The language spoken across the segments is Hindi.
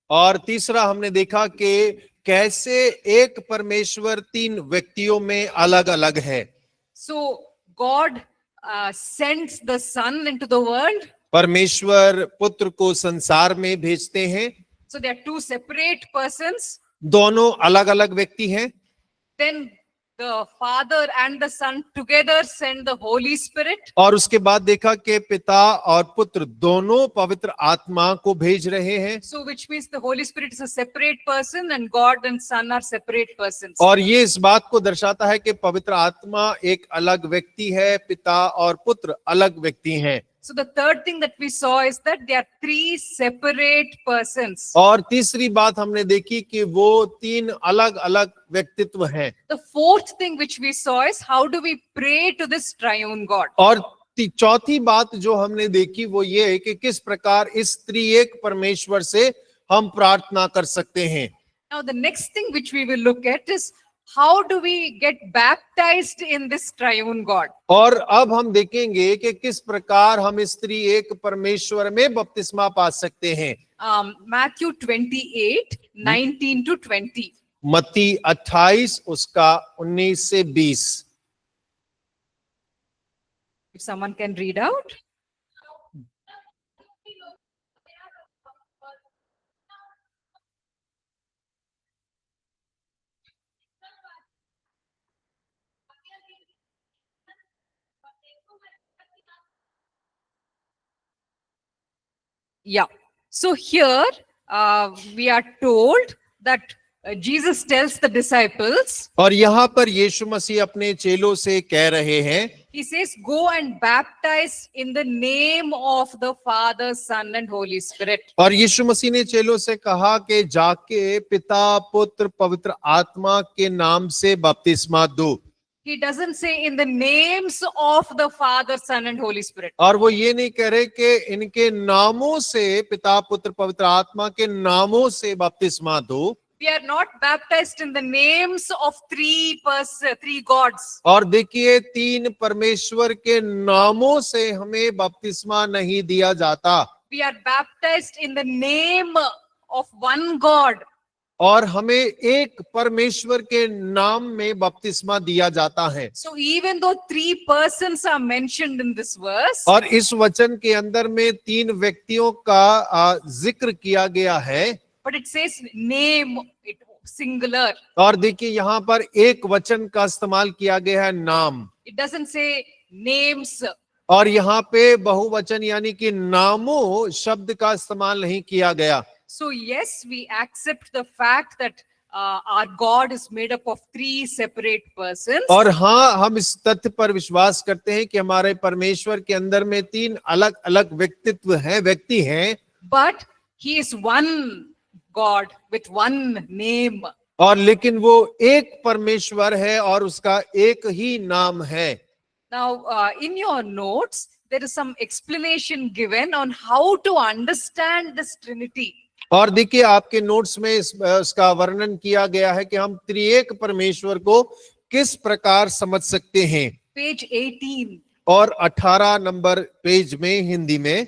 और तीसरा हमने देखा कि कैसे एक परमेश्वर तीन व्यक्तियों में अलग अलग है। So God sends the Son into the world. परमेश्वर पुत्र को संसार में भेजते हैं। So they are two separate persons. दोनों अलग अलग व्यक्ति हैं। Then the Father and the Son together send the Holy Spirit. और उसके बाद देखा कि पिता और पुत्र दोनों पवित्र आत्मा को भेज रहे हैं। So which means the Holy Spirit is a separate person and God and Son are separate persons. और ये इस बात को दर्शाता है कि पवित्र आत्मा एक अलग व्यक्ति है, पिता और पुत्र अलग व्यक्ति हैं। So the third thing that we saw is that they are three separate persons. और तीसरी बात हमने देखी कि वो तीन अलग अलग व्यक्तित्व हैं। The fourth thing which we saw is how do we pray to this triune God. और चौथी बात जो हमने देखी वो ये है कि किस प्रकार इस त्रिएक परमेश्वर से हम प्रार्थना कर सकते हैं। Now the next thing which we will look at is how do we get baptized in this triune God. और अब हम देखेंगे कि किस प्रकार हम इस त्रिएक परमेश्वर में बपतिस्मा पा सकते हैं। Matthew 28, 19 to 20. मत्ती 28 उसका 19 से 20। If someone can read out. Yeah. So here we are told that Jesus tells the disciples. और यहाँ पर यीशु मसीह अपने चेलों से कह रहे हैं। He says, "Go and baptize in the name of the Father, Son, and Holy Spirit." और यीशु मसीह ने चेलों से कहा कि जाके पिता, पुत्र, पवित्र आत्मा के नाम से बपतिस्मा दो। He doesn't say in the names of the Father, Son, and Holy Spirit. और वो ये नहीं कह रहे कि इनके नामों से, पिता, पुत्र, पवित्र आत्मा के नामों से बपतिस्मा दो। We are not baptized in the names of three gods. और देखिए तीन परमेश्वर के नामों से हमें बपतिस्मा नहीं दिया जाता। We are baptized in the name of one God. और हमें एक परमेश्वर के नाम में बपतिस्मा दिया जाता है। So even though three persons are mentioned in this verse, और इस वचन के अंदर में तीन व्यक्तियों का जिक्र किया गया है, but it says name, it singular. और देखिए यहाँ पर एक वचन का इस्तेमाल किया गया है, नाम। It doesn't say names. और यहाँ पे बहुवचन यानी कि नामों शब्द का इस्तेमाल नहीं किया गया। So yes, we accept the fact that our God is made up of three separate persons. और हाँ, हम इस तथ्य पर विश्वास करते हैं कि हमारे परमेश्वर के अंदर में तीन अलग अलग व्यक्तित्व हैं, व्यक्ति हैं। But he is one God with one name. और लेकिन वो एक परमेश्वर है और उसका एक ही नाम है। Now, in your notes, there is some explanation given on how to understand this Trinity. और देखिए आपके नोट्स में इसका वर्णन किया गया है कि हम त्रिएक परमेश्वर को किस प्रकार समझ सकते हैं। Page 18. और 18 नंबर पेज में हिंदी में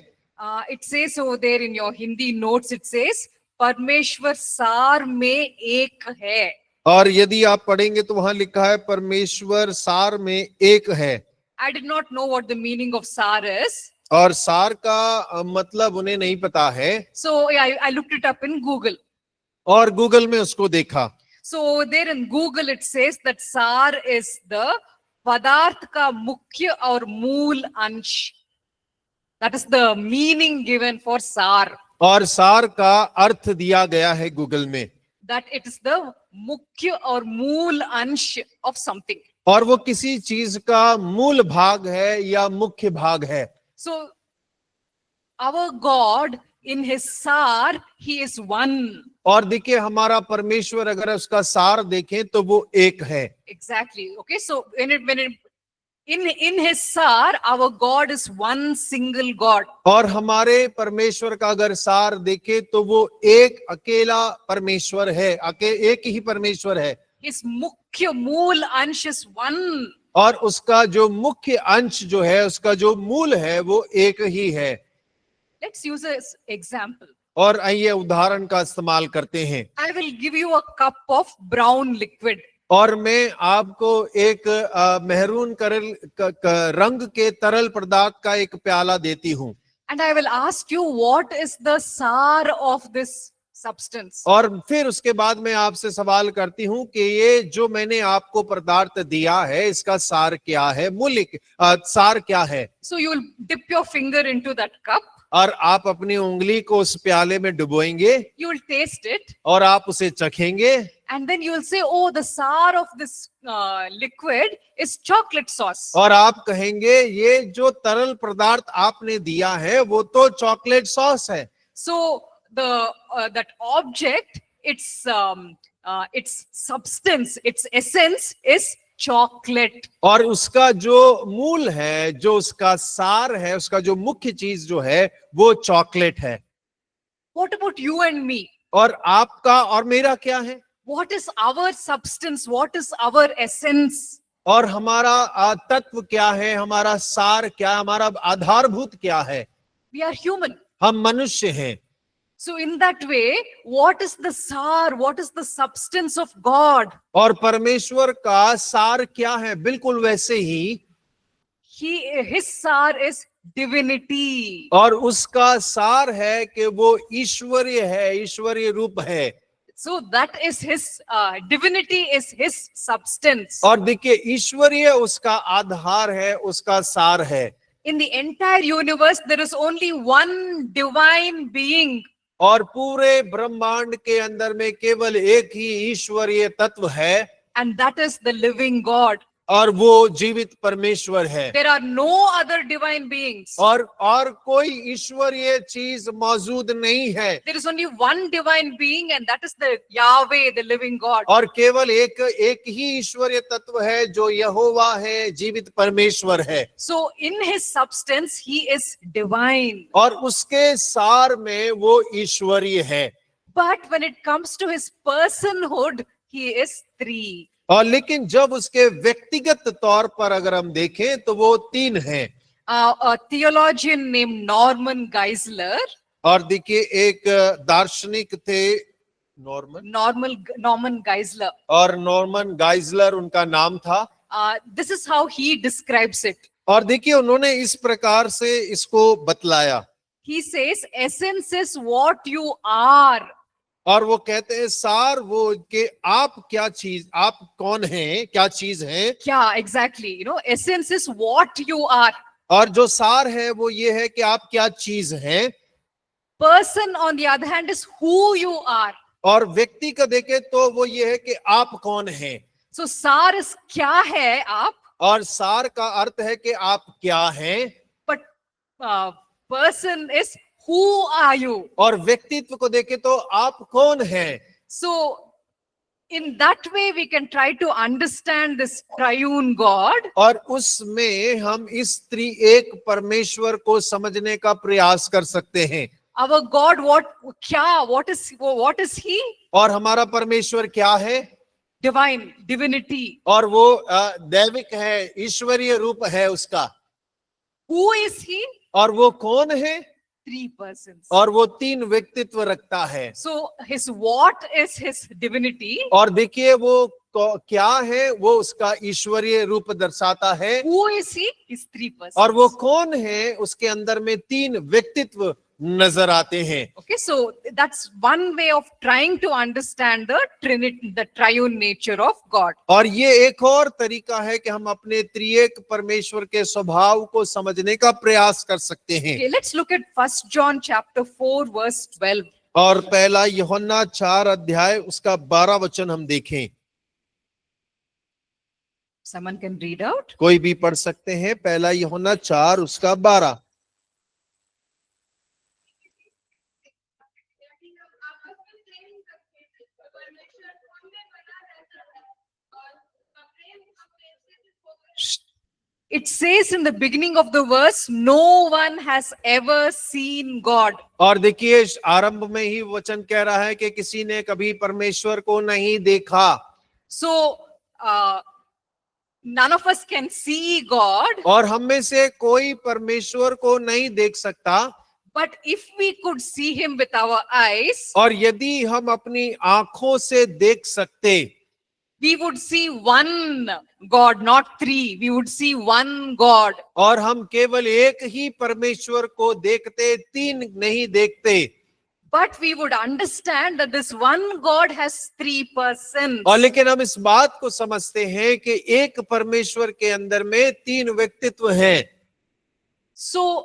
It says over there in your Hindi notes, it says, परमेश्वर सार में एक है. और यदि आप पढ़ेंगे तो वहां लिखा है परमेश्वर सार में एक है। I did not know what the meaning of sar is. और सार का मतलब उन्हें नहीं पता है। So yeah, I looked it up in Google. और गूगल में उसको देखा। So there in Google it says that sar is the पदार्थ का मुख्य और मूल अंश. That is the meaning given for sar. और सार का अर्थ दिया गया है गूगल में। That it is the मुख्य और मूल अंश of something. और वो किसी चीज का मूल भाग है या मुख्य भाग है। So our God in his sar, he is one. और देखिए हमारा परमेश्वर अगर उसका सार देखें तो वो एक है। Exactly. Okay. So in his sar, our God is one single God. और हमारे परमेश्वर का अगर सार देखे तो वो एक अकेला परमेश्वर है, एक ही परमेश्वर है। His मुख्य मूल अंश is one. और उसका जो मुख्य अंश जो है, उसका जो मूल है वो एक ही है। Let's use an example. और आइए उदाहरण का इस्तेमाल करते हैं। I will give you a cup of brown liquid. और मैं आपको एक मेहरून रंग के तरल पदार्थ का एक प्याला देती हूं, And I will ask you, what is the sar of this substance? और फिर उसके बाद मैं आपसे सवाल करती हूं कि ये जो मैंने आपको पदार्थ दिया है इसका सार क्या है, सार क्या है। So you will dip your finger into that cup, और आप अपनी उंगली को उस प्याले में डुबोएंगे you will taste it, और आप उसे चखेंगे, and then you will say, oh, the sar of this liquid is chocolate sauce. और आप कहेंगे ये जो तरल पदार्थ आपने दिया है वो तो चॉकलेट सॉस है। So that object, its substance, its essence is chocolate. और उसका जो मूल है, जो उसका सार है, उसका जो मुख्य चीज जो है वो चॉकलेट है। What about you and me? और आपका और मेरा क्या है? What is our substance? What is our essence? और हमारा तत्व क्या है, हमारा सार क्या, हमारा आधारभूत क्या है? We are human. हम मनुष्य हैं। So in that way, what is the sar? What is the substance of God? और परमेश्वर का सार क्या है? बिल्कुल वैसे ही His sar is divinity. और उसका सार है कि वो ईश्वरीय है, ईश्वरीय रूप है। So that is his divinity is his substance. और देखिए ईश्वरीय उसका आधार है, उसका सार है। In the entire universe, there is only one divine being. और पूरे ब्रह्मांड के अंदर में केवल एक ही ईश्वरीय तत्व है, And that is the living God. और वो जीवित परमेश्वर है। There are no other divine beings. और कोई ईश्वरीय चीज मौजूद नहीं है। There is only one divine being, and that is the Yahweh, the living God. और केवल एक ही ईश्वरीय तत्व है जो यहोवा है, जीवित परमेश्वर है। So in his substance, he is divine. और उसके सार में वो ईश्वरीय है। But when it comes to his personhood, he is three. और लेकिन जब उसके व्यक्तिगत तौर पर अगर हम देखें तो वो तीन हैं। A theologian named Norman Geisler. और देखिए एक दार्शनिक थे Norman Geisler. और नॉर्मन गाइजलर उनका नाम था। This is how he describes it. और देखिए उन्होंने इस प्रकार से इसको बतलाया। He says, essence is what you are. और वो कहते हैं सार वो कि आप क्या चीज, आप कौन हैं, क्या चीज हैं। Yeah, exactly. You know, essence is what you are. और जो सार है वो ये है कि आप क्या चीज हैं। Person, on the other hand, is who you are. और व्यक्ति का देखे तो वो ये है कि आप कौन हैं। So sar is क्या है आप, और सार का अर्थ है कि आप क्या हैं। but person is who are you. और व्यक्तित्व को देखे तो आप कौन हैं। So in that way we can try to understand this triune God. और उसमें हम इस त्रिएक परमेश्वर को समझने का प्रयास कर सकते हैं। Our God, what is he? और हमारा परमेश्वर क्या है? Divine, divinity. और वो दैविक है, ईश्वरीय रूप है उसका। Who is he? और वो कौन है? Three persons. और वो तीन व्यक्तित्व रखता है। So his what is his divinity? और देखिए वो क्या है, वो उसका ईश्वरीय रूप दर्शाता है। Who is he? His three persons. और वो कौन है, उसके अंदर में तीन व्यक्तित्व नजर आते हैं। Okay, so that's one way of trying to understand the Trinity, the triune nature of God. और ये एक और तरीका है कि हम अपने त्रिएक परमेश्वर के स्वभाव को समझने का प्रयास कर सकते हैं। Okay, let's look at 1 John chapter 4 verse 12. और पहला यूहन्ना 4 अध्याय उसका 12 वचन हम देखें। Someone can read out. कोई भी पढ़ सकते हैं। पहला यूहन्ना 4 उसका 12। It says in the beginning of the verse, no one has ever seen God. और देखिए आरंभ में ही वचन कह रहा है कि किसी ने कभी परमेश्वर को नहीं देखा। So none of us can see God, और हम में से कोई परमेश्वर को नहीं देख सकता, But if we could see him with our eyes, और यदि हम अपनी आंखों से देख सकते, we would see one God, not three. We would see one God. और हम केवल एक ही परमेश्वर को देखते, तीन नहीं देखते। But we would understand that this one God has three persons. और लेकिन हम इस बात को समझते हैं कि एक परमेश्वर के अंदर में तीन व्यक्तित्व हैं। So,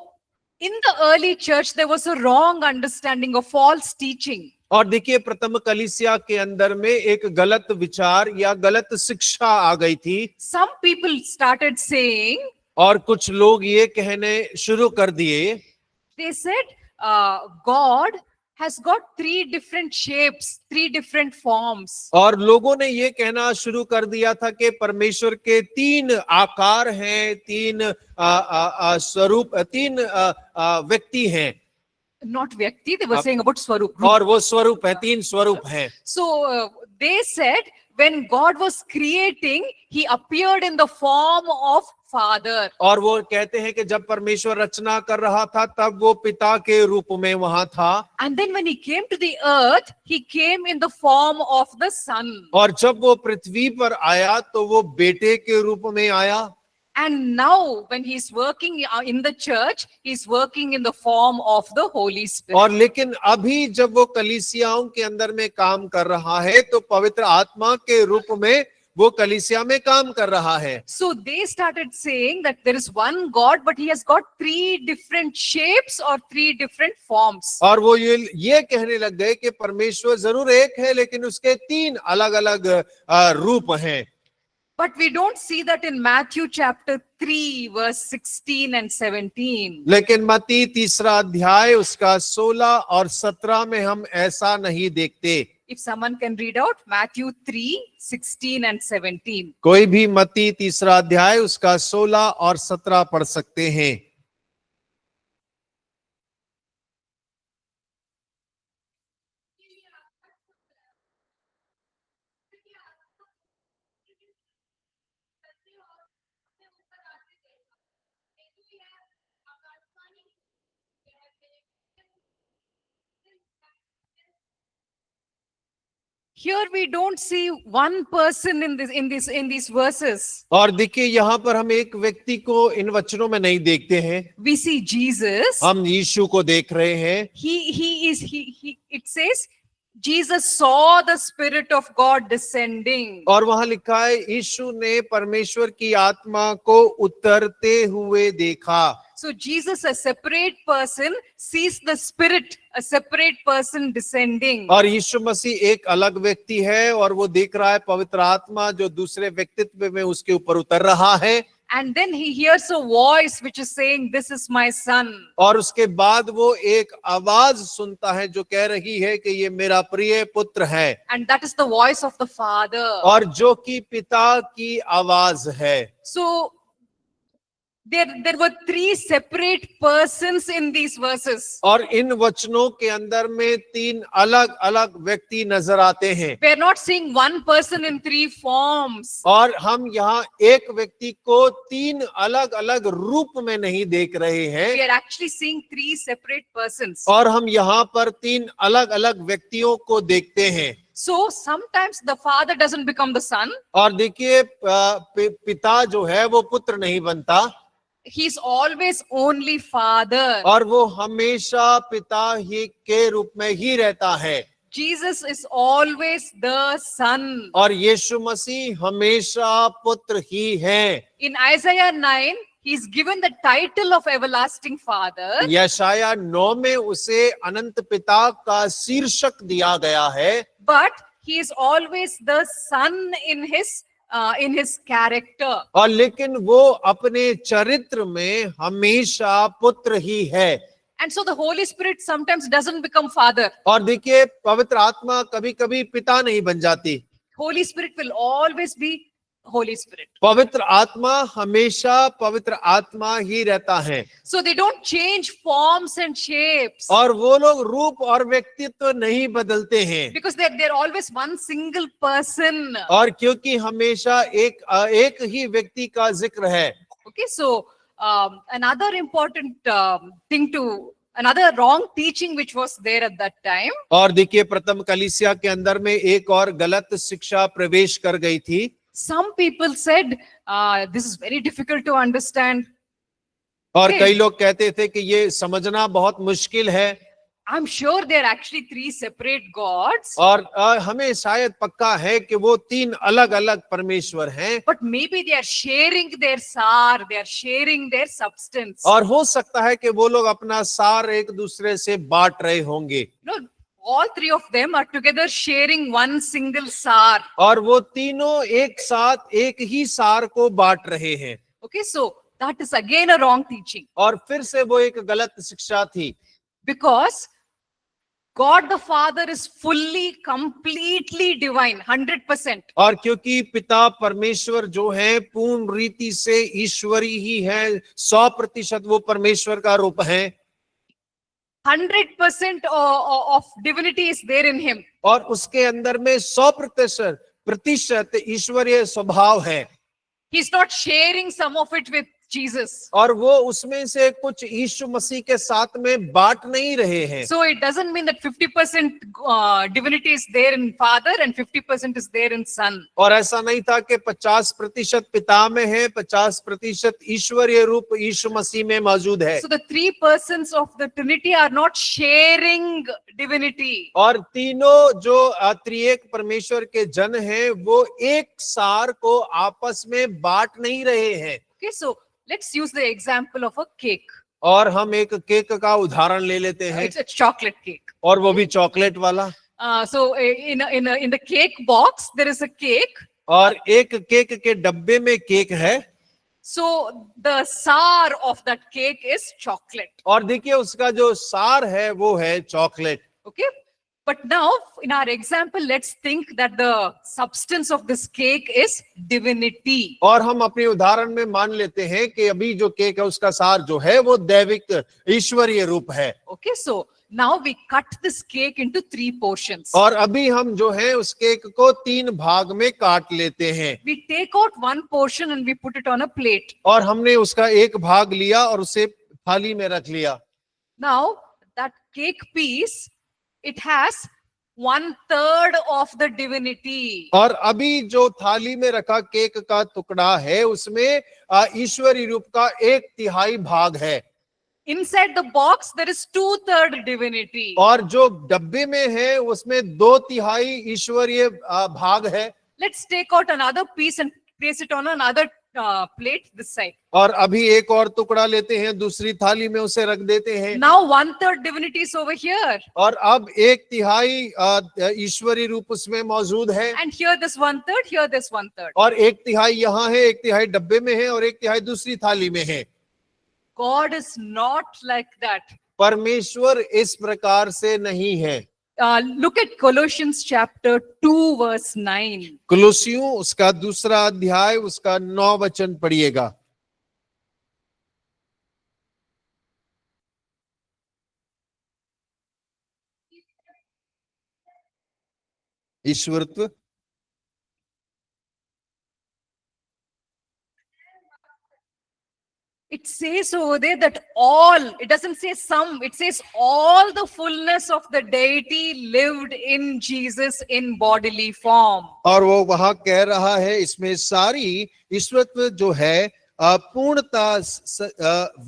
in the early church, there was a wrong understanding of false teaching. और देखिए, प्रथम कलीसिया के अंदर में एक गलत विचार या गलत शिक्षा आ गई थी। Some people started saying, और कुछ लोग ये कहने शुरू कर दिए, they said, God has got three different shapes, three different forms. और लोगों ने ये कहना शुरू कर दिया था कि परमेश्वर के तीन आकार हैं, तीन स्वरूप, तीन व्यक्ति हैं। Not Vyakti, they were saying about Swarup. और वो स्वरूप है, तीन स्वरूप हैं। So they said when God was creating, he appeared in the form of Father. और वो कहते हैं कि जब परमेश्वर रचना कर रहा था तब वो पिता के रूप में वहां था। And then when he came to the earth, he came in the form of the Son. और जब वो पृथ्वी पर आया तो वो बेटे के रूप में आया। And now when he's working in the church, he's working in the form of the Holy Spirit. और लेकिन अभी जब वो कलीसियाओं के अंदर में काम कर रहा है तो पवित्र आत्मा के रूप में वो कलीसिया में काम कर रहा है। So they started saying that there is one God, but he has got three different shapes or three different forms. और वो ये कहने लग गए कि परमेश्वर जरूर एक है लेकिन उसके तीन अलग अलग रूप हैं। But we don't see that in Matthew chapter 3 verse 16 and 17. लेकिन मत्ती तीसरा अध्याय उसका 16 और 17 में हम ऐसा नहीं देखते। If someone can read out Matthew 3, 16 and 17. कोई भी मत्ती तीसरा अध्याय उसका 16 और 17 पढ़ सकते हैं। Here we don't see one person in these verses. और देखिए, यहाँ पर हम एक व्यक्ति को इन वचनों में नहीं देखते हैं। We see Jesus. हम यीशु को देख रहे हैं। It says Jesus saw the Spirit of God descending. और वहां लिखा है यीशु ने परमेश्वर की आत्मा को उतरते हुए देखा। So Jesus, a separate person, sees the Spirit, a separate person descending. और यीशु मसीह एक अलग व्यक्ति है और वो देख रहा है पवित्र आत्मा जो दूसरे व्यक्तित्व में उसके ऊपर उतर रहा है। And then he hears a voice which is saying, "This is my son." और उसके बाद वो एक आवाज सुनता है जो कह रही है कि ये मेरा प्रिय पुत्र है। And that is the voice of the Father. और जो कि पिता की आवाज है। So there were three separate persons in these verses. और इन वचनों के अंदर में तीन अलग अलग व्यक्ति नजर आते हैं। We are not seeing one person in three forms. और हम यहाँ एक व्यक्ति को तीन अलग अलग रूप में नहीं देख रहे हैं। We are actually seeing three separate persons. और हम यहाँ पर तीन अलग अलग व्यक्तियों को देखते हैं। So sometimes the father doesn't become the son. और देखिए, पिता जो है वो पुत्र नहीं बनता। He's always only father. और वो हमेशा पिता ही के रूप में ही रहता है। Jesus is always the son. और यीशु मसीह हमेशा पुत्र ही है। In Isaiah 9, he's given the title of everlasting father. यशाया 9 में उसे अनंत पिता का शीर्षक दिया गया है। But he is always the son in his character. और लेकिन वो अपने चरित्र में हमेशा पुत्र ही है। And so the Holy Spirit sometimes doesn't become father. और देखिए, पवित्र आत्मा कभी कभी पिता नहीं बन जाती। Holy Spirit will always be Holy Spirit. पवित्र आत्मा हमेशा पवित्र आत्मा ही रहता है। So they don't change forms and shapes. और वो लोग रूप और व्यक्तित्व नहीं बदलते हैं। Because they're always one single person. और क्योंकि हमेशा एक ही व्यक्ति का जिक्र है। Okay, so another important thing to Another wrong teaching which was there at that time. और देखिए प्रथम कलीसिया के अंदर में एक और गलत शिक्षा प्रवेश कर गई थी। Some people said, this is very difficult to understand. और Okay. कई लोग कहते थे कि ये समझना बहुत मुश्किल है। I'm sure there are actually 3 separate gods, और हमें शायद पक्का है कि वो 3 अलग अलग परमेश्वर हैं। but maybe they are sharing their sar, they are sharing their substance. और हो सकता है कि वो लोग अपना सार एक दूसरे से बांट रहे होंगे। No, all 3 of them are together sharing one single sar. और वो तीनों एक साथ एक ही सार को बांट रहे हैं। Okay, so that is again a wrong teaching, और फिर से वो एक गलत शिक्षा थी, because God the Father is fully, completely divine, 100%. और क्योंकि पिता परमेश्वर जो है पूर्ण रीति से ईश्वरी ही है, 100% वो परमेश्वर का रूप है। 100% of divinity is there in him. और उसके अंदर में 100% ईश्वरीय स्वभाव है। He's not sharing some of it with Jesus. और वो उसमें से कुछ यीशु मसीह के साथ में बांट नहीं रहे हैं। So it doesn't mean that 50% divinity is there in Father and 50% is there in Son. और ऐसा नहीं था कि 50% पिता में है, 50% ईश्वरीय रूप यीशु मसीह में मौजूद है। So the 3 persons of the Trinity are not sharing divinity. और तीनों जो त्रिएक परमेश्वर के जन हैं वो एक सार को आपस में बांट नहीं रहे हैं। Okay, so let's use the example of a cake. और हम एक केक का उदाहरण ले लेते हैं, It's a chocolate cake. और वो भी चॉकलेट वाला। So in the cake box there is a cake. और एक केक के डब्बे में केक है। So the sar of that cake is chocolate. और देखिए उसका जो सार है वो है chocolate. Okay, but now in our example, let's think that the substance of this cake is divinity. और हम अपने उदाहरण में मान लेते हैं कि अभी जो केक है उसका सार जो है वो दैविक ईश्वरीय रूप है। Okay, so now we cut this cake into 3 portions. और अभी हम जो है उस केक को 3 भाग में काट लेते हैं। We take out one portion and we put it on a plate. और हमने उसका एक भाग लिया और उसे थाली में रख लिया। Now that cake piece, it has 1/3 of the divinity. और अभी जो थाली में रखा केक का टुकड़ा है उसमें ईश्वरी रूप का 1/3 भाग है। Inside the box there is 2/3 divinity. और जो डब्बे में है उसमें 2/3 ईश्वरीय भाग है। Let's take out another piece and place it on another plate this side. और अभी एक और टुकड़ा लेते हैं, दूसरी थाली में उसे रख देते हैं। Now 1/3 divinity is over here. और अब 1/3 ईश्वरी रूप उसमें मौजूद है। And here this 1/3, here this 1/3. और 1/3 यहाँ है, 1/3 डब्बे में है और 1/3 दूसरी थाली में है। God is not like that. परमेश्वर इस प्रकार से नहीं है। Look at Colossians chapter 2 verse 9. कुलुसियों उसका 2 अध्याय उसका 9 वचन पढ़िएगा। ईश्वरत्व। It says over there that all, it doesn't say some, it says all the fullness of the deity lived in Jesus in bodily form. और वो वहां कह रहा है इसमें सारी ईश्वरत्व जो है पूर्णता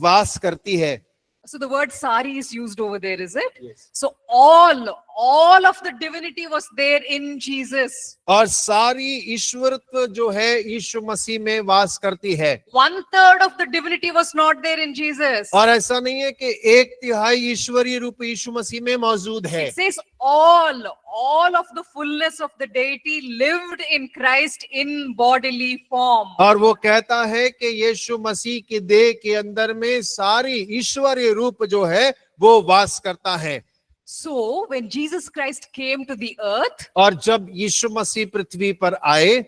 वास करती है। So the word sari is used over there, is it? Yes. So all of the divinity was there in Jesus. और सारी ईश्वरत्व जो है यीशु मसीह में वास करती है। 1/3 of the divinity was not there in Jesus. और ऐसा नहीं है कि 1/3 ईश्वरीय रूप यीशु मसीह में मौजूद है। It says all of the fullness of the deity lived in Christ in bodily form. और वो कहता है कि यीशु मसीह की देह के अंदर में सारी ईश्वरीय रूप जो है वो वास करता है। So when Jesus Christ came to the earth, और जब यीशु मसीह पृथ्वी पर आए,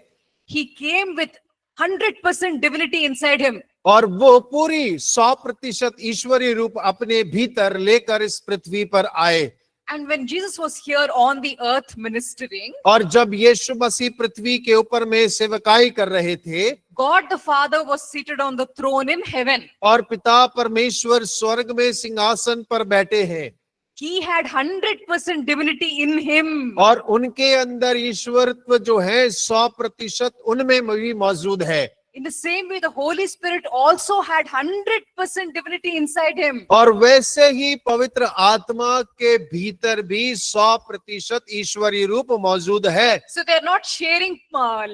he came with 100% divinity inside him. और वो पूरी 100% ईश्वरीय रूप अपने भीतर लेकर इस पृथ्वी पर आए। And when Jesus was here on the earth ministering, और जब यीशु मसीह पृथ्वी के ऊपर में सेवकाई कर रहे थे, God the Father was seated on the throne in heaven. और पिता परमेश्वर स्वर्ग में सिंहासन पर बैठे हैं, He had 100% divinity in him. और उनके अंदर ईश्वरत्व जो है 100% उनमें भी मौजूद है। In the same way, the Holy Spirit also had 100% divinity inside him. और वैसे ही पवित्र आत्मा के भीतर भी 100% ईश्वरीय रूप मौजूद है। So they are not sharing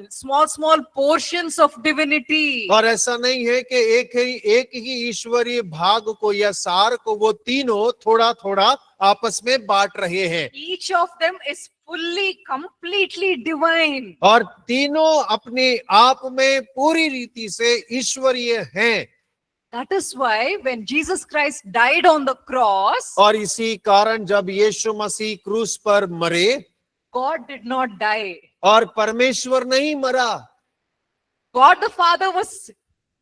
small portions of divinity. और ऐसा नहीं है कि एक ही ईश्वरीय भाग को या सार को वो तीनों थोड़ा थोड़ा आपस में बांट रहे हैं। Each of them is fully, completely divine. और तीनों अपने आप में पूरी रीति से ईश्वरीय हैं। That is why when Jesus Christ died on the cross, और इसी कारण जब यीशु मसीह क्रूस पर मरे, God did not die. और परमेश्वर नहीं मरा, God the Father was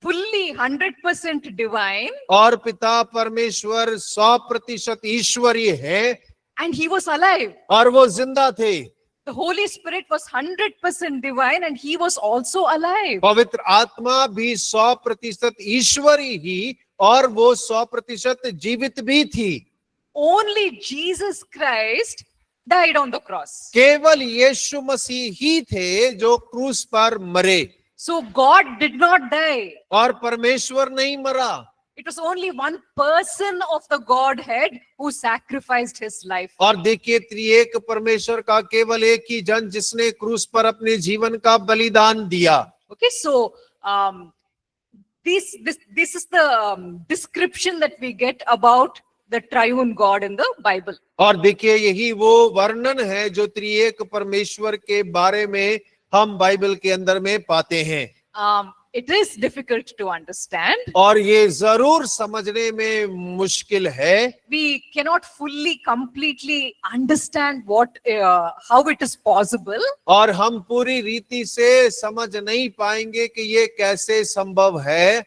fully 100% divine, और पिता परमेश्वर 100% ईश्वरीय है, and he was alive. और वो जिंदा थे। The Holy Spirit was 100% divine, and he was also alive. पवित्र आत्मा भी 100% ईश्वरी ही, और वो 100% जीवित भी थी। Only Jesus Christ died on the cross. केवल यीशु मसीह ही थे जो क्रूस पर मरे, So God did not die. और परमेश्वर नहीं मरा। It was only one person of the Godhead who sacrificed his life. और देखिए, त्रिएक परमेश्वर का केवल एक ही जन जिसने क्रूस पर अपने जीवन का बलिदान दिया। Okay, so this is the description that we get about the triune God in the Bible. और देखिए, यही वो वर्णन है जो त्रिएक परमेश्वर के बारे में हम बाइबल के अंदर में पाते हैं। It is difficult to understand. और ये जरूर समझने में मुश्किल है। We cannot fully, completely understand how it is possible. और हम पूरी रीति से समझ नहीं पाएंगे कि ये कैसे संभव है,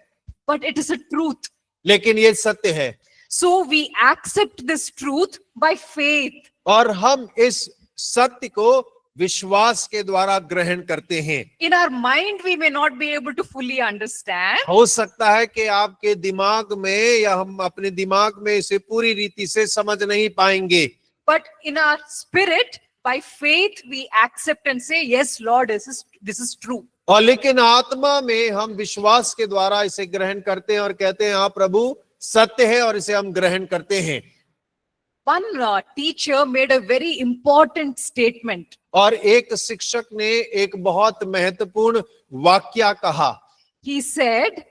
But it is a truth. लेकिन ये सत्य है। So we accept this truth by faith. और हम इस सत्य को विश्वास के द्वारा ग्रहण करते हैं। In our mind, we may not be able to fully understand. हो सकता है कि आपके दिमाग में या हम अपने दिमाग में इसे पूरी रीति से समझ नहीं पाएंगे, But in our spirit, by faith, we accept and say, yes, Lord, this is true. और लेकिन आत्मा में हम विश्वास के द्वारा इसे ग्रहण करते हैं और कहते हैं, हाँ प्रभु सत्य है, और इसे हम ग्रहण करते हैं। One teacher made a very important statement. और एक शिक्षक ने एक बहुत महत्वपूर्ण वाक्य कहा। He said,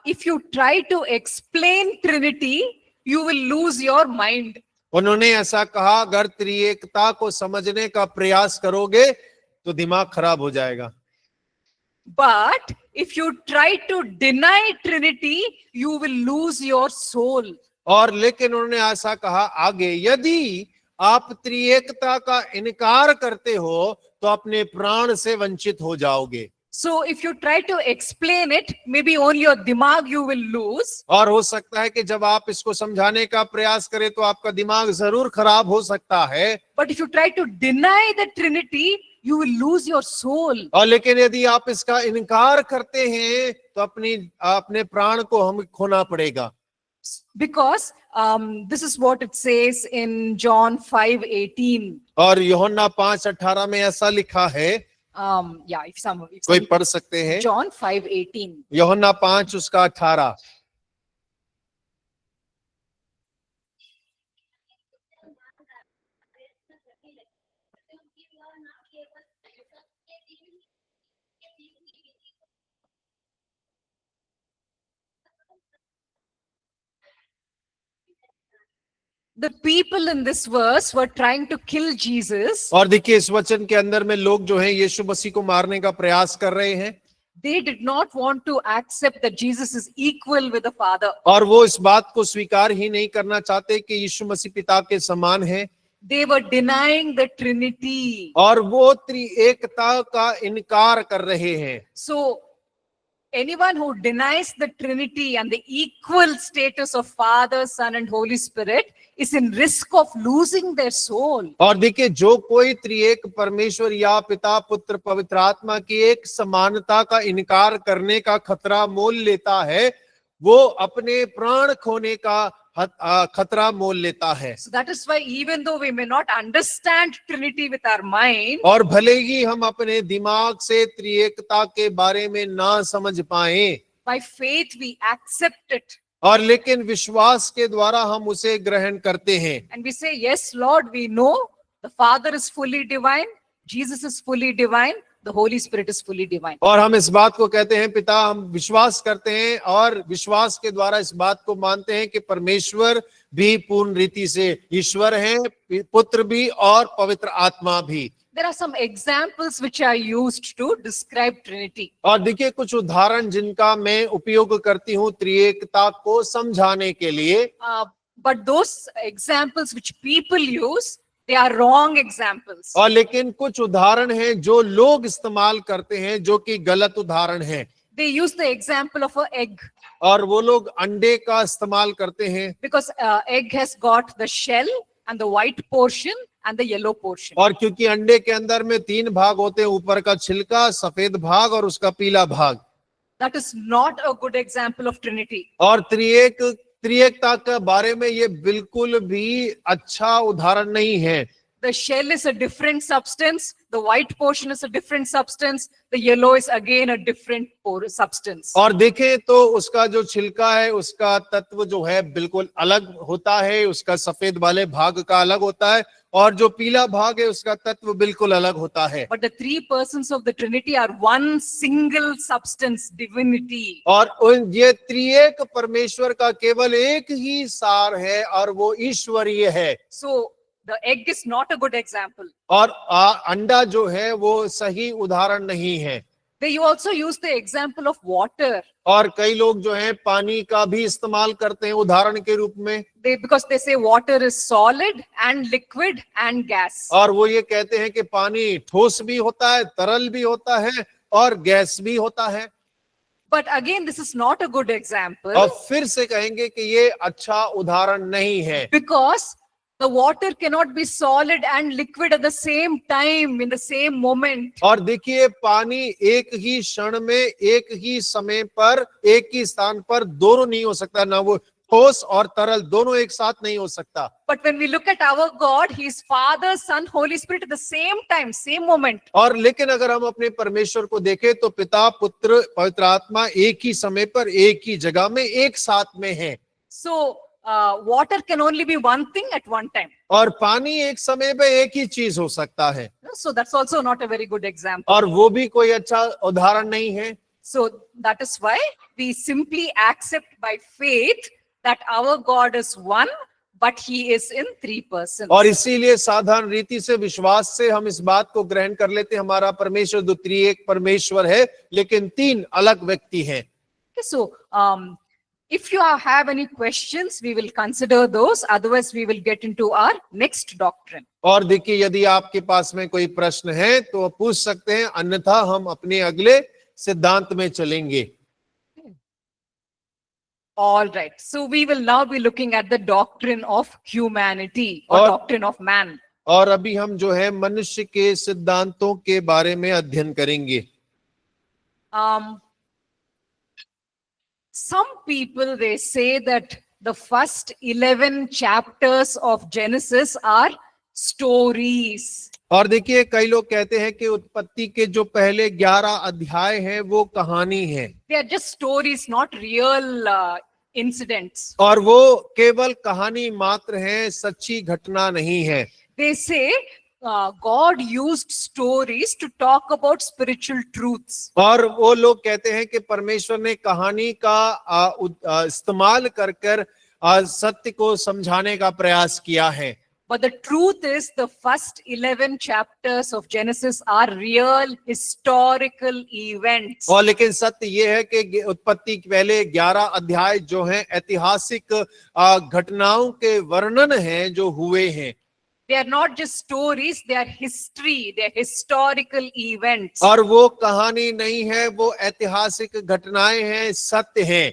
if you try to explain Trinity, you will lose your mind. उन्होंने ऐसा कहा, अगर त्रिएकता को समझने का प्रयास करोगे तो दिमाग खराब हो जाएगा। But if you try to deny Trinity, you will lose your soul. और लेकिन उन्होंने ऐसा कहा आगे, यदि आप त्रिएकता का इनकार करते हो तो अपने प्राण से वंचित हो जाओगे। So if you try to explain it, maybe only your dimag you will lose. और हो सकता है कि जब आप इसको समझाने का प्रयास करें तो आपका दिमाग जरूर खराब हो सकता है। But if you try to deny the Trinity, you will lose your soul. और लेकिन यदि आप इसका इनकार करते हैं तो अपने प्राण को हमें खोना पड़ेगा। Because this is what it says in John 5:18. और यूहन्ना 5:18 में ऐसा लिखा है, Yeah, if कोई पढ़ सकते हैं? John 5:18. यूहन्ना 5 उसका 18। The people in this verse were trying to kill Jesus. और देखिए, इस वचन के अंदर में लोग जो हैं यीशु मसीह को मारने का प्रयास कर रहे हैं। They did not want to accept that Jesus is equal with the Father. और वो इस बात को स्वीकार ही नहीं करना चाहते कि यीशु मसीह पिता के समान है। They were denying the Trinity. और वो त्रिएकता का इनकार कर रहे हैं। So anyone who denies the Trinity and the equal status of Father, Son, and Holy Spirit is in risk of losing their soul. और देखिए, जो कोई त्रिएक परमेश्वर या पिता पुत्र पवित्र आत्मा की एक समानता का इनकार करने का खतरा मोल लेता है, वो अपने प्राण खोने का खतरा मोल लेता है। So that is why even though we may not understand Trinity with our mind, और भले ही हम अपने दिमाग से त्रिएकता के बारे में ना समझ पाए, by faith we accept it. और लेकिन विश्वास के द्वारा हम उसे ग्रहण करते हैं। And we say, yes, Lord, we know the Father is fully divine, Jesus is fully divine, the Holy Spirit is fully divine. और हम इस बात को कहते हैं, पिता, हम विश्वास करते हैं और विश्वास के द्वारा इस बात को मानते हैं कि परमेश्वर भी पूर्ण रीति से ईश्वर हैं, पुत्र भी और पवित्र आत्मा भी। There are some examples which are used to describe Trinity. और देखिए, कुछ उदाहरण जिनका मैं उपयोग करती हूँ त्रिएकता को समझाने के लिए, But those examples which people use, they are wrong examples. और लेकिन कुछ उदाहरण हैं जो लोग इस्तेमाल करते हैं जो कि गलत उदाहरण हैं। They use the example of an egg और वो लोग अंडे का इस्तेमाल करते हैं, because egg has got the shell and the white portion and the yellow portion. और क्योंकि अंडे के अंदर में 3 भाग होते हैं, ऊपर का छिलका, सफेद भाग और उसका पीला भाग। That is not a good example of Trinity. और त्रिएकता के बारे में ये बिल्कुल भी अच्छा उदाहरण नहीं है। The shell is a different substance, the white portion is a different substance, the yellow is again a different substance. और देखें तो उसका जो छिलका है उसका तत्व जो है बिल्कुल अलग होता है, उसका सफेद वाले भाग का अलग होता है, और जो पीला भाग है उसका तत्व बिल्कुल अलग होता है। But the three persons of the Trinity are one single substance, divinity. और ये त्रिएक परमेश्वर का केवल एक ही सार है और वो ईश्वरीय है। So the egg is not a good example. और अंडा जो है वो सही उदाहरण नहीं है। They also use the example of water. और कई लोग जो है पानी का भी इस्तेमाल करते हैं उदाहरण के रूप में, Because they say water is solid and liquid and gas. और वो ये कहते हैं कि पानी ठोस भी होता है, तरल भी होता है और गैस भी होता है। But again, this is not a good example और फिर से कहेंगे कि ये अच्छा उदाहरण नहीं है, because the water cannot be solid and liquid at the same time, in the same moment. और देखिए, पानी एक ही क्षण में, एक ही समय पर, एक ही स्थान पर दोनों नहीं हो सकता, ना वो ठोस और तरल दोनों एक साथ नहीं हो सकता। But when we look at our God, He is Father, Son, Holy Spirit at the same time, same moment. और लेकिन अगर हम अपने परमेश्वर को देखें तो पिता, पुत्र, पवित्र आत्मा एक ही समय पर, एक ही जगह में, एक साथ में है। So water can only be one thing at one time. और पानी एक समय पे एक ही चीज हो सकता है। So that's also not a very good example. और वो भी कोई अच्छा उदाहरण नहीं है। So that is why we simply accept by faith that our God is one, but He is in three persons. और इसीलिए साधारण रीति से, विश्वास से हम इस बात को ग्रहण कर लेते हैं, हमारा परमेश्वर द्वितीय एक परमेश्वर है, लेकिन 3 अलग व्यक्ति हैं। Okay, so if you have any questions, we will consider those. Otherwise, we will get into our next doctrine. और देखिए, यदि आपके पास में कोई प्रश्न है तो पूछ सकते हैं, अन्यथा हम अपने अगले सिद्धांत में चलेंगे। All right. So we will now be looking at the doctrine of humanity or doctrine of man. और अभी हम जो है मनुष्य के सिद्धांतों के बारे में अध्ययन करेंगे। Some people, they say that the first 11 chapters of Genesis are stories. और देखिए, कई लोग कहते हैं कि उत्पत्ति के जो पहले 11 अध्याय हैं वो कहानी है, They are just stories, not real incidents. और वो केवल कहानी मात्र है, सच्ची घटना नहीं है। They say God used stories to talk about spiritual truths. और वो लोग कहते हैं कि परमेश्वर ने कहानी का इस्तेमाल कर कर सत्य को समझाने का प्रयास किया है। But the truth is, the first 11 chapters of Genesis are real historical events. और लेकिन सत्य ये है कि उत्पत्ति के पहले 11 अध्याय जो हैं ऐतिहासिक घटनाओं के वर्णन हैं जो हुए हैं। They are not just stories, they are history, they are historical events. और वो कहानी नहीं है, वो ऐतिहासिक घटनाएं हैं, सत्य हैं।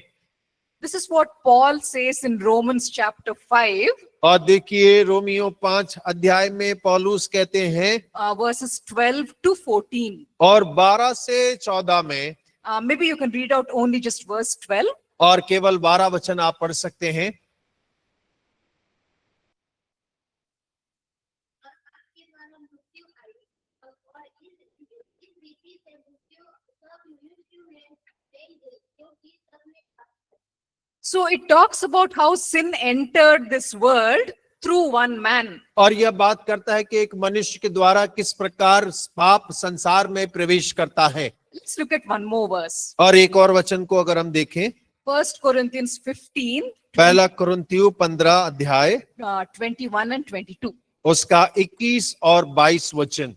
This is what Paul says in Romans chapter 5, और देखिए रोमियो 5 अध्याय में पौलुस कहते हैं verses 12 to 14. और 12 से 14 में, Maybe you can read out only just verse 12. और केवल 12 वचन आप पढ़ सकते हैं। So it talks about how sin entered this world through one man. और यह बात करता है कि एक मनुष्य के द्वारा किस प्रकार पाप संसार में प्रवेश करता है। Let's look at one more verse. और एक और वचन को अगर हम देखें, 1 Corinthians 15, पहला कुरिन्थियों 15 अध्याय 21 and 22. उसका 21 और 22 वचन।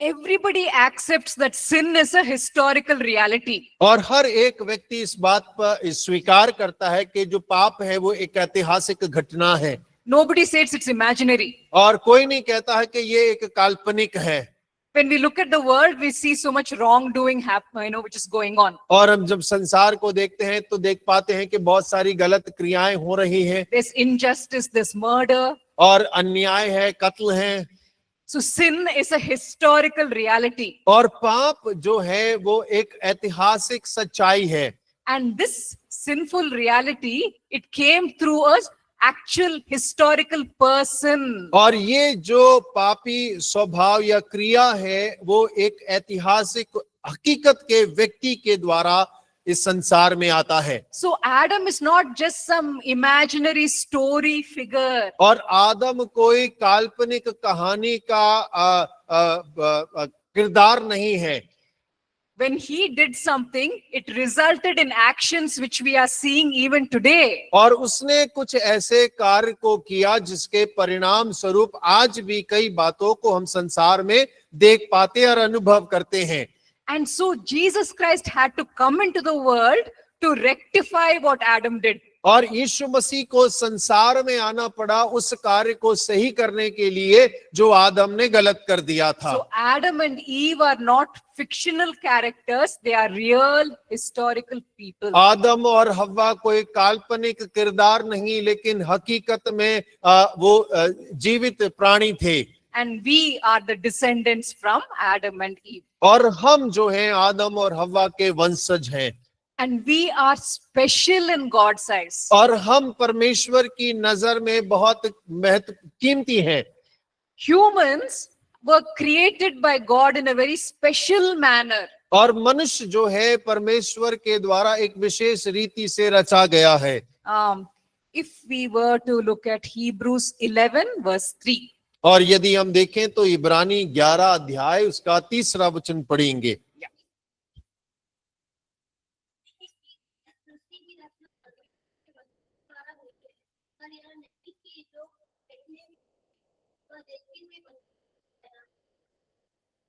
Everybody accepts that sin is a historical reality. और हर एक व्यक्ति इस बात पर स्वीकार करता है कि जो पाप है वो एक ऐतिहासिक घटना है। Nobody says it's imaginary. और कोई नहीं कहता है कि ये एक काल्पनिक है। When we look at the world, we see so much wrongdoing happen, which is going on. और हम जब संसार को देखते हैं तो देख पाते हैं कि बहुत सारी गलत क्रियाएं हो रही हैं। There's injustice, there's murder. और अन्याय है, कत्ल है। So sin is a historical reality. और पाप जो है वो एक ऐतिहासिक सच्चाई है। And this sinful reality, it came through a actual historical person. और ये जो पापी स्वभाव या क्रिया है वो एक ऐतिहासिक हकीकत के व्यक्ति के द्वारा इस संसार में आता है। So Adam is not just some imaginary story figure. और आदम कोई काल्पनिक कहानी का किरदार नहीं है। When he did something, it resulted in actions which we are seeing even today. और उसने कुछ ऐसे कार्य को किया जिसके परिणाम स्वरूप आज भी कई बातों को हम संसार में देख पाते और अनुभव करते हैं। And so Jesus Christ had to come into the world to rectify what Adam did. और यीशु मसीह को संसार में आना पड़ा उस कार्य को सही करने के लिए जो आदम ने गलत कर दिया था। So Adam and Eve are not fictional characters, they are real historical people. आदम और हव्वा कोई काल्पनिक किरदार नहीं, लेकिन हकीकत में वो जीवित प्राणी थे। And we are the descendants from Adam and Eve. और हम जो हैं आदम और हव्वा के वंशज हैं। And we are special in God's eyes. और हम परमेश्वर की नजर में बहुत महत्व कीमती हैं। Humans were created by God in a very special manner. और मनुष्य जो है परमेश्वर के द्वारा एक विशेष रीति से रचा गया है। If we were to look at Hebrews 11 verse 3. और यदि हम देखें तो इब्रानी 11 अध्याय उसका 3 वचन पढ़ेंगे।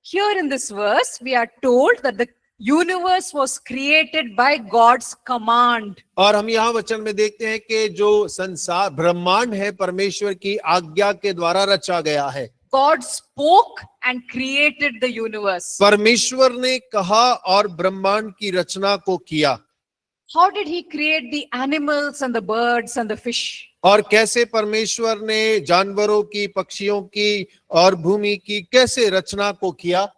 Here in this verse, we are told that the universe was created by God's command. और हम यहाँ वचन में देखते हैं कि जो संसार ब्रह्मांड है परमेश्वर की आज्ञा के द्वारा रचा गया है। God spoke and created the universe. परमेश्वर ने कहा और ब्रह्मांड की रचना को किया। How did he create the animals and the birds and the fish? और कैसे परमेश्वर ने जानवरों की, पक्षियों की और भूमि की कैसे रचना को किया?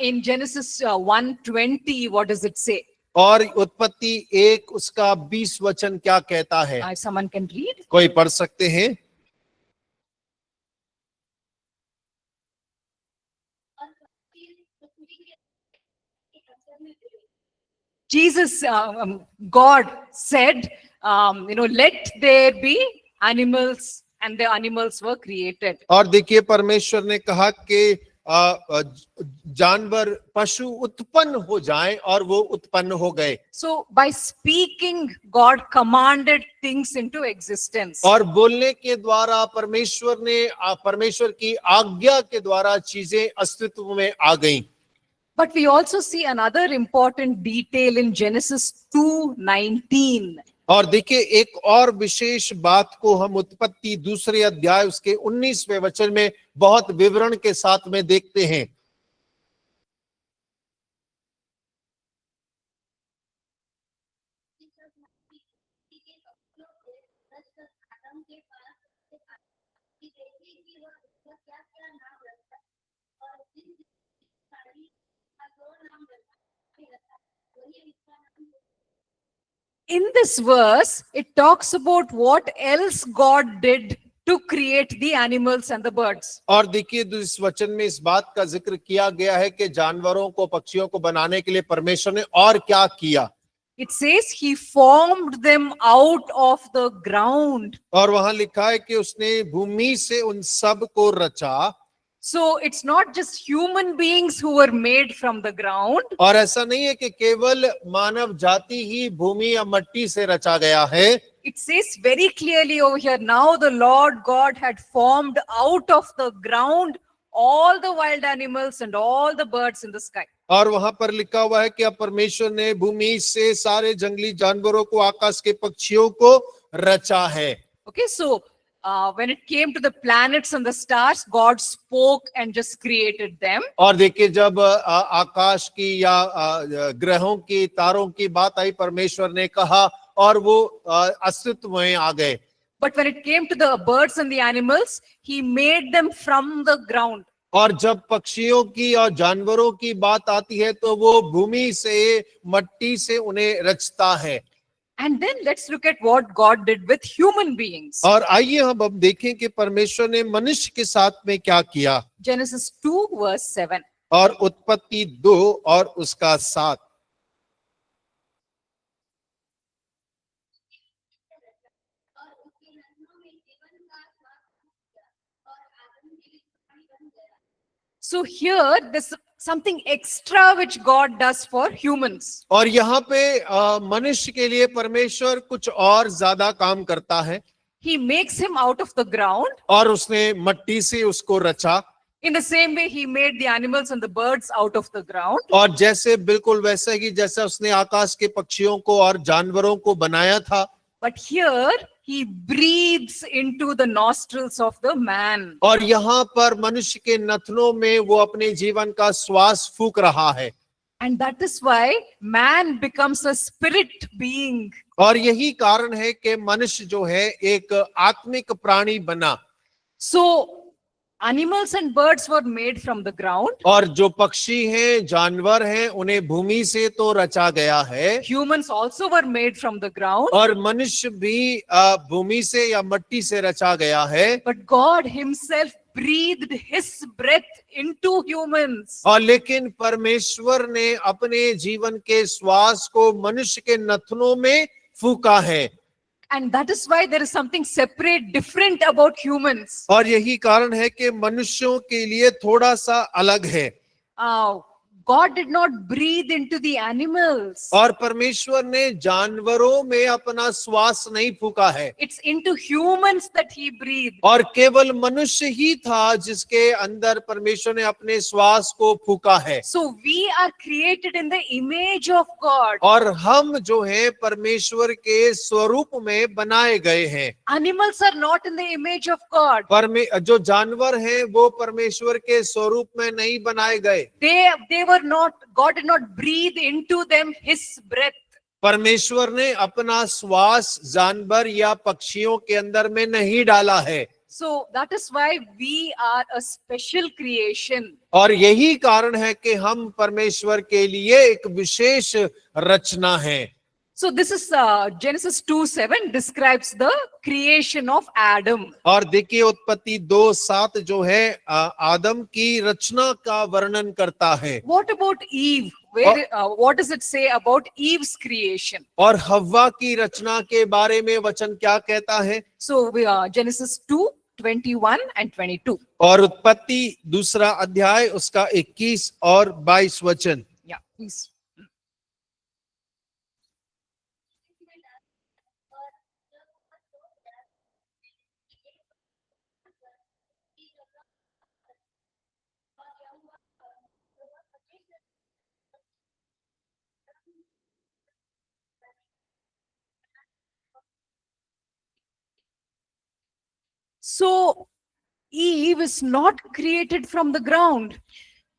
In Genesis 1:20, what does it say? और उत्पत्ति 1 उसका 20 वचन क्या कहता है? If someone can read. कोई पढ़ सकते हैं? Jesus, God said, let there be animals, and the animals were created. और देखिए परमेश्वर ने कहा कि जानवर पशु उत्पन्न हो जाएं और वो उत्पन्न हो गए। So by speaking, God commanded things into existence. और बोलने के द्वारा परमेश्वर की आज्ञा के द्वारा चीजें अस्तित्व में आ गईं। But we also see another important detail in Genesis 2:19. और देखिए एक और विशेष बात को हम उत्पत्ति दूसरे अध्याय उसके 19वें वचन में बहुत विवरण के साथ में देखते हैं। In this verse, it talks about what else God did to create the animals and the birds. और देखिए इस वचन में इस बात का जिक्र किया गया है कि जानवरों को पक्षियों को बनाने के लिए परमेश्वर ने और क्या किया। It says he formed them out of the ground. और वहां लिखा है कि उसने भूमि से उन सब को रचा। So it's not just human beings who were made from the ground. और ऐसा नहीं है कि केवल मानव जाति ही भूमि या मट्टी से रचा गया है। It says very clearly over here, now the Lord God had formed out of the ground all the wild animals and all the birds in the sky. और वहां पर लिखा हुआ है कि अब परमेश्वर ने भूमि से सारे जंगली जानवरों को, आकाश के पक्षियों को रचा है। Okay, so when it came to the planets and the stars, God spoke and just created them. और देखिए जब आकाश की या ग्रहों की, तारों की बात आई, परमेश्वर ने कहा और वो अस्तित्व में आ गए। But when it came to the birds and the animals, he made them from the ground. और जब पक्षियों की और जानवरों की बात आती है तो वो भूमि से, मट्टी से उन्हें रचता है। And then let's look at what God did with human beings. और आइए हम अब देखें कि परमेश्वर ने मनुष्य के साथ में क्या किया। Genesis 2:7. और उत्पत्ति 2 और उसका 7। So here there's something extra which God does for humans. और यहाँ पे मनुष्य के लिए परमेश्वर कुछ और ज्यादा काम करता है। He makes him out of the ground. और उसने मट्टी से उसको रचा। In the same way, he made the animals and the birds out of the ground. और जैसे बिल्कुल वैसे ही जैसे उसने आकाश के पक्षियों को और जानवरों को बनाया था। But here he breathes into the nostrils of the man. और यहाँ पर मनुष्य के नथनों में वो अपने जीवन का श्वास फूंक रहा है। And that is why man becomes a spirit being. और यही कारण है कि मनुष्य जो है एक आत्मिक प्राणी बना। So animals and birds were made from the ground. और जो पक्षी हैं, जानवर हैं, उन्हें भूमि से तो रचा गया है। Humans also were made from the ground. और मनुष्य भी भूमि से या मट्टी से रचा गया है। But God himself breathed his breath into humans. और लेकिन परमेश्वर ने अपने जीवन के श्वास को मनुष्य के नथनों में फूंका है। And that is why there is something separate, different about humans. और यही कारण है कि मनुष्यों के लिए थोड़ा सा अलग है। God did not breathe into the animals. और परमेश्वर ने जानवरों में अपना श्वास नहीं फूंका है। It's into humans that he breathed. और केवल मनुष्य ही था जिसके अंदर परमेश्वर ने अपने श्वास को फूंका है। So we are created in the image of God. और हम जो है परमेश्वर के स्वरूप में बनाए गए हैं। Animals are not in the image of God. जो जानवर हैं वो परमेश्वर के स्वरूप में नहीं बनाए गए। They were not, God did not breathe into them his breath. परमेश्वर ने अपना श्वास जानवर या पक्षियों के अंदर में नहीं डाला है। So that is why we are a special creation. और यही कारण है कि हम परमेश्वर के लिए एक विशेष रचना है। So this is Genesis 2:7 describes the creation of Adam. और देखिए उत्पत्ति 2:7 जो है आदम की रचना का वर्णन करता है। What about Eve? What does it say about Eve's creation? और हव्वा की रचना के बारे में वचन क्या कहता है? So Genesis 21 and 22. और उत्पत्ति दूसरा अध्याय उसका 21 और 22 वचन। Yeah, please. So Eve is not created from the ground.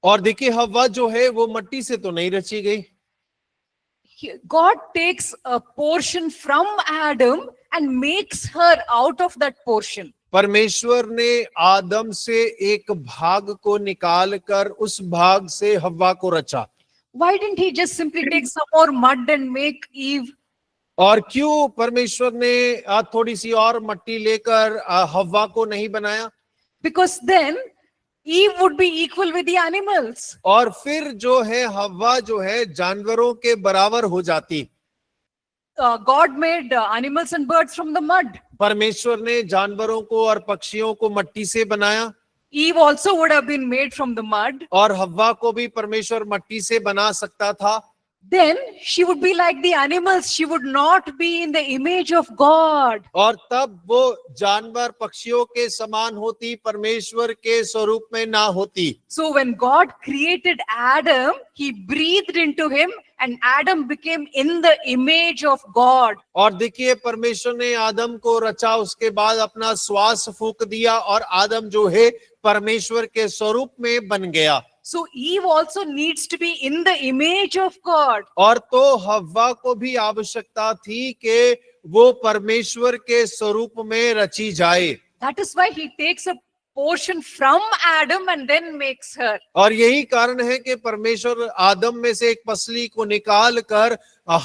और देखिए हव्वा जो है वो मट्टी से तो नहीं रची गई। God takes a portion from Adam and makes her out of that portion. परमेश्वर ने आदम से एक भाग को निकाल कर उस भाग से हव्वा को रचा। Why didn't he just simply take some more mud and make Eve? और क्यों परमेश्वर ने थोड़ी सी और मट्टी लेकर हव्वा को नहीं बनाया? Because then Eve would be equal with the animals. और फिर जो है हव्वा जो है जानवरों के बराबर हो जाती। God made animals and birds from the mud. परमेश्वर ने जानवरों को और पक्षियों को मट्टी से बनाया। Eve also would have been made from the mud. और हव्वा को भी परमेश्वर मट्टी से बना सकता था। Then she would be like the animals. She would not be in the image of God. और तब वो जानवर पक्षियों के समान होती, परमेश्वर के स्वरूप में ना होती। So when God created Adam, he breathed into him and Adam became in the image of God. और देखिए परमेश्वर ने आदम को रचा, उसके बाद अपना श्वास फूंक दिया और आदम जो है परमेश्वर के स्वरूप में बन गया। So Eve also needs to be in the image of God. और तो हव्वा को भी आवश्यकता थी कि वो परमेश्वर के स्वरूप में रची जाए। That is why he takes a portion from Adam and then makes her. और यही कारण है कि परमेश्वर आदम में से एक पसली को निकाल कर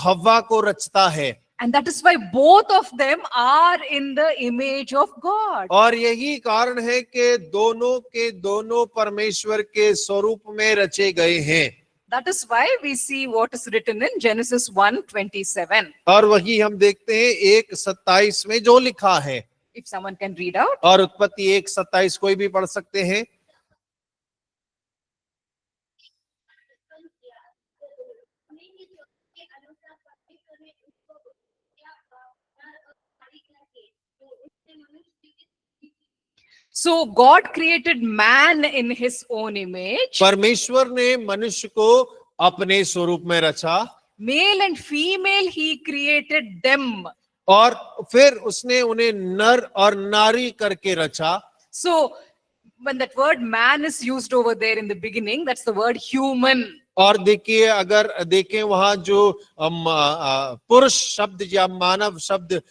हव्वा को रचता है। And that is why both of them are in the image of God. और यही कारण है कि दोनों के दोनों परमेश्वर के स्वरूप में रचे गए हैं। That is why we see what is written in Genesis 1:27. और वही हम देखते हैं 1:27 में जो लिखा है। If someone can read out. और उत्पत्ति 1:27 कोई भी पढ़ सकते हैं। So God created man in his own image. परमेश्वर ने मनुष्य को अपने स्वरूप में रचा। Male and female he created them. और फिर उसने उन्हें नर और नारी करके रचा। So when that word man is used over there in the beginning, that's the word human. और देखिए अगर देखें वहां जो पुरुष शब्द या मानव शब्द,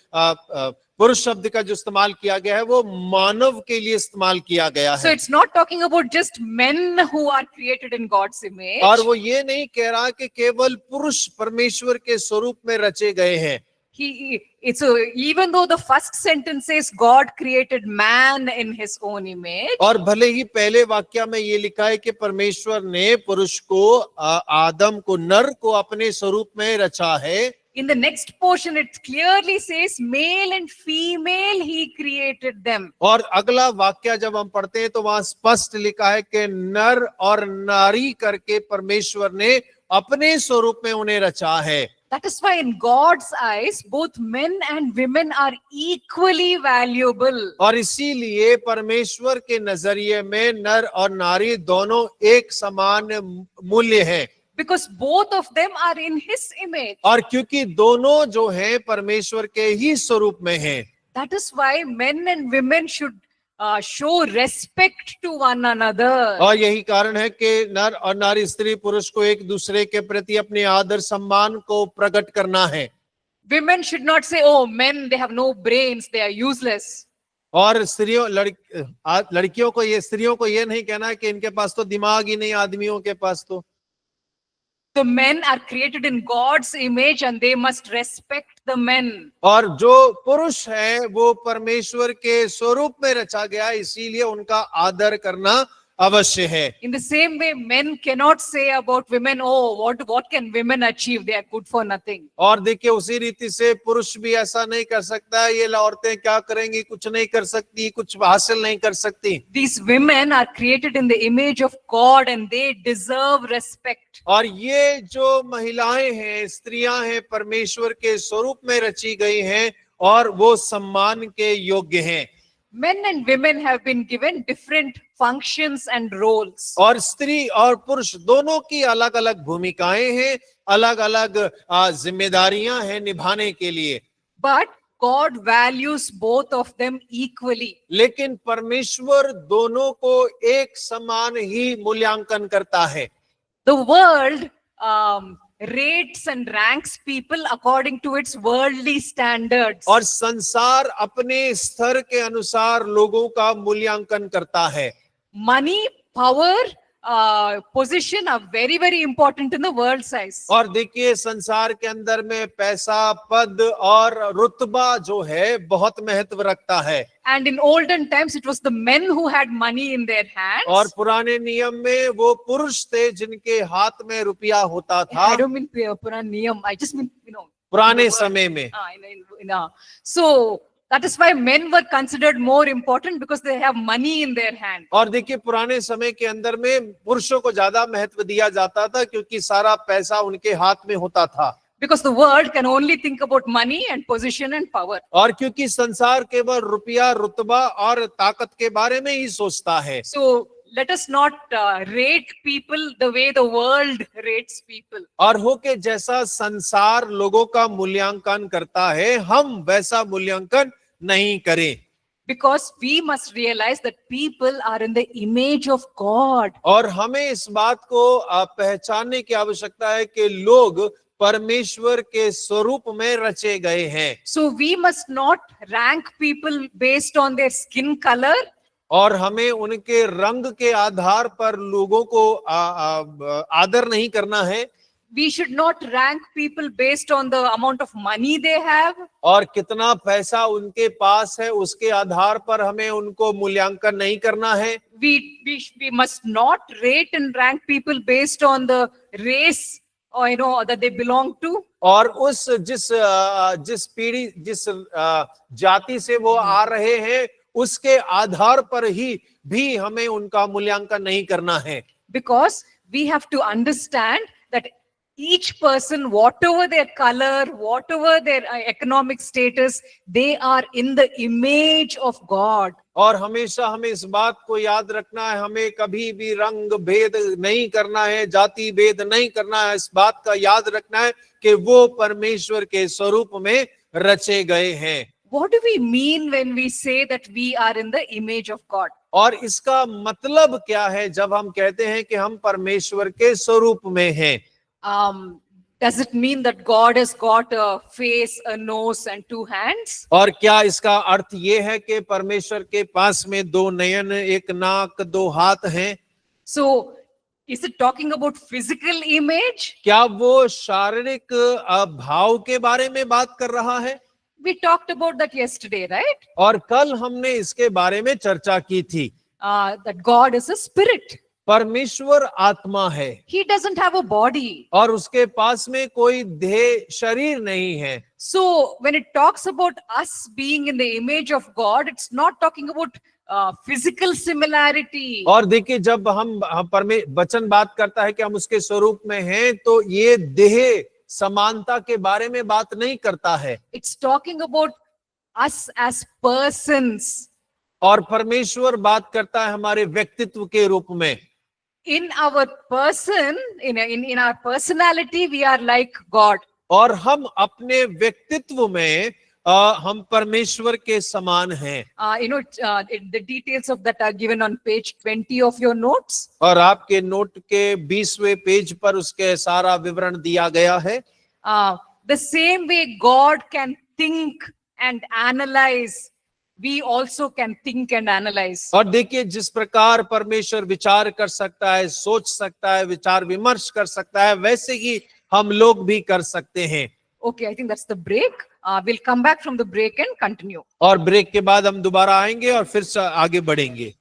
पुरुष शब्द का जो इस्तेमाल किया गया है वो मानव के लिए इस्तेमाल किया गया So है। it's not talking about just men who are created in God's image. और वो ये नहीं कह रहा कि केवल पुरुष परमेश्वर के स्वरूप में रचे गए हैं। Even though the first sentence says God created man in his own image. और भले ही पहले वाक्य में ये लिखा है कि परमेश्वर ने पुरुष को, आदम को, नर को अपने स्वरूप में रचा है। In the next portion, it clearly says male and female he created them. और अगला वाक्य जब हम पढ़ते हैं तो वहां स्पष्ट लिखा है कि नर और नारी करके परमेश्वर ने अपने स्वरूप में उन्हें रचा है। That is why in God's eyes, both men and women are equally valuable. और इसीलिए परमेश्वर के नजरिए में नर और नारी दोनों एक समान मूल्य है। Because both of them are in his image. और क्योंकि दोनों जो हैं परमेश्वर के ही स्वरूप में हैं। That is why men and women should show respect to one another. और यही कारण है कि नर और नारी, स्त्री पुरुष को एक दूसरे के प्रति अपने आदर सम्मान को प्रकट करना है। Women should not say, oh, men, they have no brains, they are useless. और लड़कियों को स्त्रियों को ये नहीं कहना है कि इनके पास तो दिमाग ही नहीं, आदमियों के पास तो। The men are created in God's image and they must respect the men. और जो पुरुष है वो परमेश्वर के स्वरूप में रचा गया, इसीलिए उनका आदर करना अवश्य है। In the same way, men cannot say about women, oh, what can women achieve? They are good for nothing. और देखिए उसी रीति से पुरुष भी ऐसा नहीं कर सकता है, ये औरतें क्या करेंगी, कुछ नहीं कर सकती, कुछ हासिल नहीं कर सकती। These women are created in the image of God and they deserve respect. और ये जो महिलाएं हैं, स्त्रियां हैं, परमेश्वर के स्वरूप में रची गई हैं और वो सम्मान के योग्य हैं। Men and women have been given different functions and roles. और स्त्री और पुरुष दोनों की अलग अलग भूमिकाएं हैं, अलग अलग जिम्मेदारियां हैं निभाने के लिए। But God values both of them equally. लेकिन परमेश्वर दोनों को एक समान ही मूल्यांकन करता है। The world rates and ranks people according to its worldly standards. और संसार अपने स्तर के अनुसार लोगों का मूल्यांकन करता है। Money, power, position are very, very important in the world size. और देखिए संसार के अंदर में पैसा, पद और रुतबा जो है बहुत महत्व रखता है। And in olden times, it was the men who had money in their hands. और पुराने नियम में वो पुरुष थे जिनके हाथ में रुपया होता था। I don't mean Purana Niyam, I just mean, पुराने समय में। So that is why men were considered more important because they have money in their hand. और देखिए पुराने समय के अंदर में पुरुषों को ज्यादा महत्व दिया जाता था क्योंकि सारा पैसा उनके हाथ में होता था। Because the world can only think about money and position and power. और क्योंकि संसार केवल रुपया, रुतबा और ताकत के बारे में ही सोचता है। So let us not rate people the way the world rates people. और हो के जैसा संसार लोगों का मूल्यांकन करता है, हम वैसा मूल्यांकन नहीं करें। Because we must realize that people are in the image of God. और हमें इस बात को पहचानने की आवश्यकता है कि लोग परमेश्वर के स्वरूप में रचे गए हैं। So we must not rank people based on their skin color. और हमें उनके रंग के आधार पर लोगों को आदर नहीं करना है। We should not rank people based on the amount of money they have. और कितना पैसा उनके पास है उसके आधार पर हमें उनको मूल्यांकन नहीं करना है। We must not rate and rank people based on the race or that they belong to. और उस जिस पीढ़ी, जिस जाति से वो आ रहे हैं उसके आधार पर ही भी हमें उनका मूल्यांकन नहीं करना है। Because we have to understand that each person, whatever their color, whatever their economic status, they are in the image of God. और हमेशा हमें इस बात को याद रखना है, हमें कभी भी रंग भेद नहीं करना है, जाति भेद नहीं करना है। इस बात का याद रखना है कि वो परमेश्वर के स्वरूप में रचे गए हैं। What do we mean when we say that we are in the image of God? और इसका मतलब क्या है जब हम कहते हैं कि हम परमेश्वर के स्वरूप में हैं? Does it mean that God has got a face, a nose and two hands? और क्या इसका अर्थ ये है कि परमेश्वर के पास में दो नयन, एक नाक, दो हाथ हैं? So is it talking about physical image? क्या वो शारीरिक भाव के बारे में बात कर रहा है? We talked about that yesterday, right? और कल हमने इसके बारे में चर्चा की थी। That God is a spirit. परमेश्वर आत्मा है। He doesn't have a body. और उसके पास में कोई देह, शरीर नहीं है। So when it talks about us being in the image of God, it's not talking about physical similarity. और देखिए जब हम वचन बात करता है कि हम उसके स्वरूप में हैं, तो ये देह समानता के बारे में बात नहीं करता है। It's talking about us as persons. और परमेश्वर बात करता है हमारे व्यक्तित्व के रूप में। In our person, in our personality, we are like God. और हम अपने व्यक्तित्व में हम परमेश्वर के समान हैं। The details of that are given on page 20 of your notes. और आपके नोट के 20वें पेज पर उसके सारा विवरण दिया गया है। The same way God can think and analyze, we also can think and analyze. और देखिए जिस प्रकार परमेश्वर विचार कर सकता है, सोच सकता है, विचार विमर्श कर सकता है, वैसे ही हम लोग भी कर सकते हैं। Okay, I think that's the break. We'll come back from the break and continue. और ब्रेक के बाद हम दोबारा आएंगे और फिर आगे बढ़ेंगे।